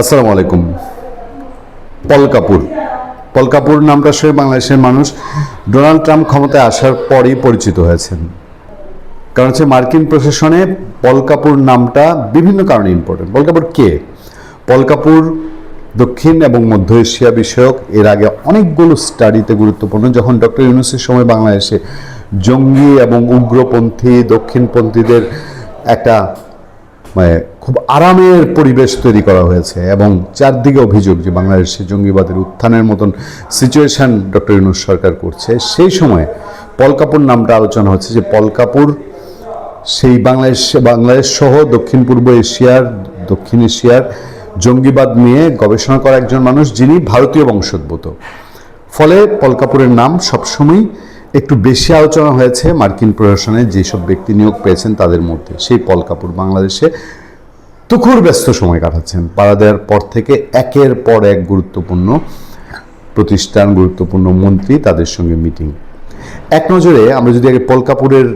আসসালামু আলাইকুম। পল কাপুর নামটা আসলে বাংলাদেশের মানুষ ডোনাল্ড ট্রাম্প ক্ষমতায় আসার পরেই পরিচিত হয়েছেন। কারণ হচ্ছে মার্কিন প্রশাসনে পল কাপুর নামটা বিভিন্ন কারণে ইম্পর্টেন্ট। পল কাপুর কে? পল কাপুর দক্ষিণ এবং মধ্য এশিয়া বিষয়ক এর আগে অনেকগুলো স্টাডিতে গুরুত্বপূর্ণ। যখন ডক্টর ইউনূসের সময় বাংলাদেশে জঙ্গি এবং উগ্রপন্থী দক্ষিণপন্থীদের একটা মানে খুব আরামের পরিবেশ তৈরি করা হয়েছে এবং চারদিকে অভিযোগ যে বাংলাদেশে জঙ্গিবাদের উত্থানের মতন সিচুয়েশন ডক্টর ইউনূস সরকার করছে, সেই সময় পল কাপুর নামটা আলোচনা হচ্ছে যে পল কাপুর সেই বাংলাদেশ সহ দক্ষিণ এশিয়ার জঙ্গিবাদ নিয়ে গবেষণা করা একজন মানুষ, যিনি ভারতীয় বংশোদ্ভূত। ফলে পল কাপুরের নাম সবসময় একটু বেশি আলোচনা হয়েছে মার্কিন প্রশাসনে যেসব ব্যক্তি নিয়োগ পেয়েছেন তাদের মধ্যে। সেই পল কাপুর বাংলাদেশে তুখুর ব্যস্ত সময় কাটাচ্ছেন। পাড়া দেওয়ার পর থেকে একের পর এক গুরুত্বপূর্ণ প্রতিষ্ঠান, গুরুত্বপূর্ণ মন্ত্রী, তাদের সঙ্গে মিটিং। এক নজরে আমরা যদি আগে পল কাপুরের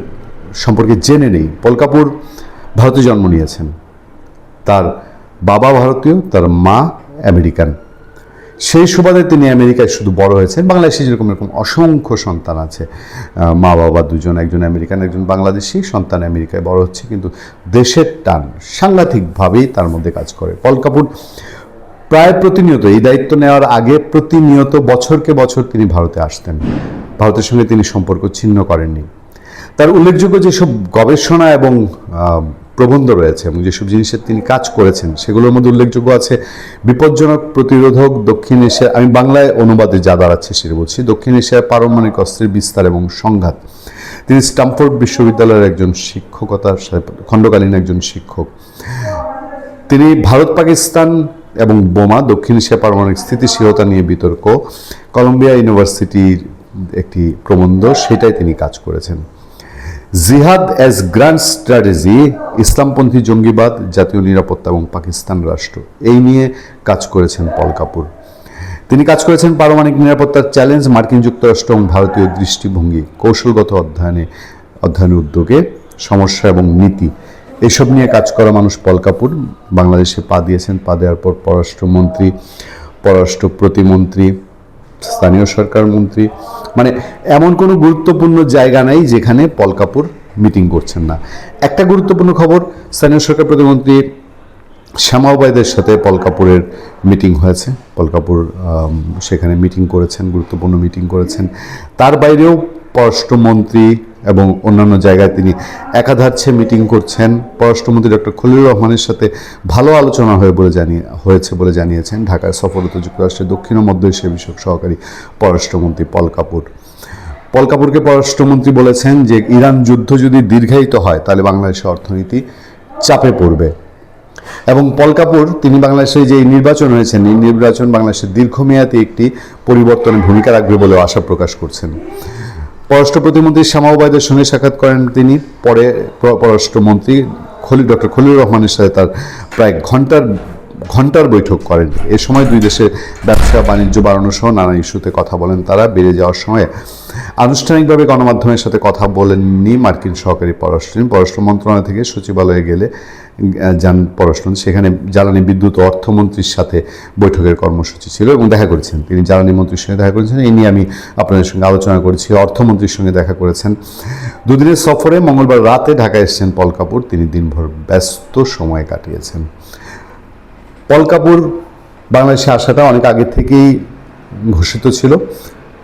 সম্পর্কে জেনে নেই, পল কাপুর ভারতে জন্ম নিয়েছেন। তার বাবা ভারতীয়, তার মা আমেরিকান। সেই সুবাদে তিনি আমেরিকায় শুধু বড় হয়েছেন। বাংলাদেশে যেরকম এরকম অসংখ্য সন্তান আছে, মা বাবা দুজন, একজন আমেরিকান একজন বাংলাদেশি, সন্তান আমেরিকায় বড় হচ্ছে, কিন্তু দেশের টান সাংঘাতিকভাবেই তার মধ্যে কাজ করে। পল কাপুর প্রায় প্রতিনিয়ত এই দায়িত্ব নেওয়ার আগে প্রতিনিয়ত বছরকে বছর তিনি ভারতে আসতেন। ভারতের সঙ্গে তিনি সম্পর্ক ছিন্ন করেননি। তার উল্লেখযোগ্য যেসব গবেষণা এবং প্রবন্ধ রয়েছে এবং যেসব জিনিসের তিনি কাজ করেছেন, সেগুলোর মধ্যে উল্লেখযোগ্য আছে বিপজ্জনক প্রতিরোধক দক্ষিণ এশিয়া, আমি বাংলায় অনুবাদে যা দাঁড়াচ্ছে সেটা বলছি, দক্ষিণ এশিয়ার পারমাণবিক অস্ত্রের বিস্তার এবং সংঘাত। তিনি স্ট্যামফোর্ড বিশ্ববিদ্যালয়ের একজন শিক্ষকতার খণ্ডকালীন একজন শিক্ষক। তিনি ভারত পাকিস্তান এবং বোমা, দক্ষিণ এশিয়া পারমাণবিক স্থিতিশীলতা নিয়ে বিতর্ক, কলম্বিয়া ইউনিভার্সিটির একটি প্রবন্ধ, সেটাই তিনি কাজ করেছেন। জিহাদ অ্যাজ গ্র্যান্ড স্ট্র্যাটেজি, ইসলামপন্থী জঙ্গিবাদ, জাতীয় নিরাপত্তা এবং পাকিস্তান রাষ্ট্র, এই নিয়ে কাজ করেছেন পল কাপুর। তিনি কাজ করেছেন পারমাণবিক নিরাপত্তার চ্যালেঞ্জ, মার্কিন যুক্তরাষ্ট্র এবং ভারতীয় দৃষ্টিভঙ্গি, কৌশলগত অধ্যয়নের উদ্যোগে, সমস্যা এবং নীতি, এসব নিয়ে কাজ করা মানুষ পল কাপুর। বাংলাদেশে পা দিয়েছেন। পা দেওয়ার পর পররাষ্ট্রমন্ত্রী, পররাষ্ট্র প্রতিমন্ত্রী, স্থানীয় সরকার মন্ত্রী, মানে এমন কোনো গুরুত্বপূর্ণ জায়গা নাই যেখানে পল কাপুর মিটিং করছেন না। একটা গুরুত্বপূর্ণ খবর, স্থানীয় সরকার প্রতিমন্ত্রী শ্যামা ওবায়দের সাথে পল কাপুরের মিটিং হয়েছে। পল কাপুর সেখানে মিটিং করেছেন, গুরুত্বপূর্ণ মিটিং করেছেন। তার বাইরেও পররাষ্ট্রমন্ত্রী এবং অন্যান্য জায়গায় তিনি একাধারে মিটিং করছেন। পররাষ্ট্রমন্ত্রী ডক্টর খলিলুর রহমানের সাথে ভালো আলোচনা হয়েছে বলে জানিয়েছেন ঢাকায় সফররত যুক্তরাষ্ট্রের দক্ষিণ ও মধ্য এশিয়া বিষয়ক সহকারী পররাষ্ট্রমন্ত্রী পল কাপুর। পল কাপুরকে পররাষ্ট্রমন্ত্রী বলেছেন যে ইরান যুদ্ধ যদি দীর্ঘায়িত হয় তাহলে বাংলাদেশের অর্থনীতি চাপে পড়বে। এবং পল কাপুর তিনি বাংলাদেশে যে নির্বাচন হয়েছেন, এই নির্বাচন বাংলাদেশের দীর্ঘমেয়াদী একটি পরিবর্তনের ভূমিকা রাখবে বলেও আশা প্রকাশ করছেন। পররাষ্ট্র প্রতিমন্ত্রী শ্যামা ওবায়দের সঙ্গে সাক্ষাৎ করেন তিনি। পরে পররাষ্ট্রমন্ত্রী ডক্টর খলিলুর রহমানের সাথে তার প্রায় ঘন্টার বৈঠক করেন। এ সময় দুই দেশের ব্যবসা বাণিজ্য বাড়ানো সহ নানা ইস্যুতে কথা বলেন তারা। বেড়ে যাওয়ার সময় আনুষ্ঠানিকভাবে গণমাধ্যমের সাথে কথা বলেননি মার্কিন সহকারী পররাষ্ট্র মন্ত্রণালয় থেকে সচিবালয়ে যান পররাষ্ট্রমন্ত্রী। সেখানে জ্বালানি, বিদ্যুৎ ও অর্থমন্ত্রীর সাথে বৈঠকের কর্মসূচি ছিল এবং দেখা করেছেন তিনি। জ্বালানি মন্ত্রীর সঙ্গে দেখা করেছেন, এই নিয়ে আমি আপনাদের সঙ্গে আলোচনা করেছি। অর্থমন্ত্রীর সঙ্গে দেখা করেছেন। দুদিনের সফরে মঙ্গলবার রাতে ঢাকায় এসেছেন পল কাপুর। তিনি দিনভর ব্যস্ত সময় কাটিয়েছেন। পল কাপুর বাংলাদেশে আসাটা অনেক আগে থেকেই ঘোষিত ছিল,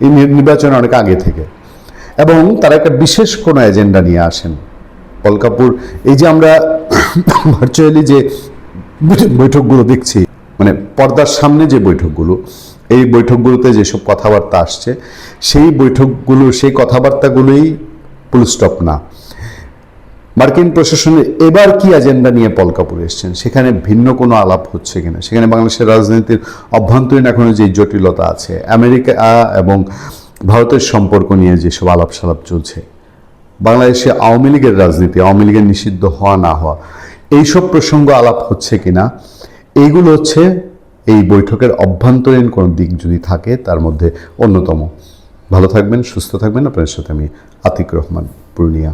এই নির্বাচনে অনেক আগে থেকে, এবং তারা একটা বিশেষ কোনো এজেন্ডা নিয়ে আসেন। পল কাপুর এই যে আমরা ভার্চুয়ালি যে বৈঠকগুলো দেখছি, মানে পর্দার সামনে যে বৈঠকগুলো, এই বৈঠকগুলোতে যেসব কথাবার্তা আসছে, সেই কথাবার্তাগুলোই ফুল স্টপ না। মার্কিন প্রশাসনের এবার কি এজেন্ডা নিয়ে পল কাপুর এসছেন, সেখানে ভিন্ন কোনো আলাপ হচ্ছে কিনা, সেখানে বাংলাদেশের রাজনীতির অভ্যন্তরীণ এখনো যে জটিলতা আছে, আমেরিকা এবং ভারতের সম্পর্ক নিয়ে যেসব আলাপ সালাপ চলছে, বাংলাদেশে আওয়ামী লীগের রাজনীতি, আওয়ামী লীগের নিষিদ্ধ হওয়া না হওয়া, এইসব প্রসঙ্গ আলাপ হচ্ছে কিনা, এইগুলো হচ্ছে এই বৈঠকের অভ্যন্তরীণ কোনো দিক যদি থাকে তার মধ্যে অন্যতম। ভালো থাকবেন, সুস্থ থাকবেন। আপনাদের সাথে আমি আতিক রহমান, পূর্ণিয়া।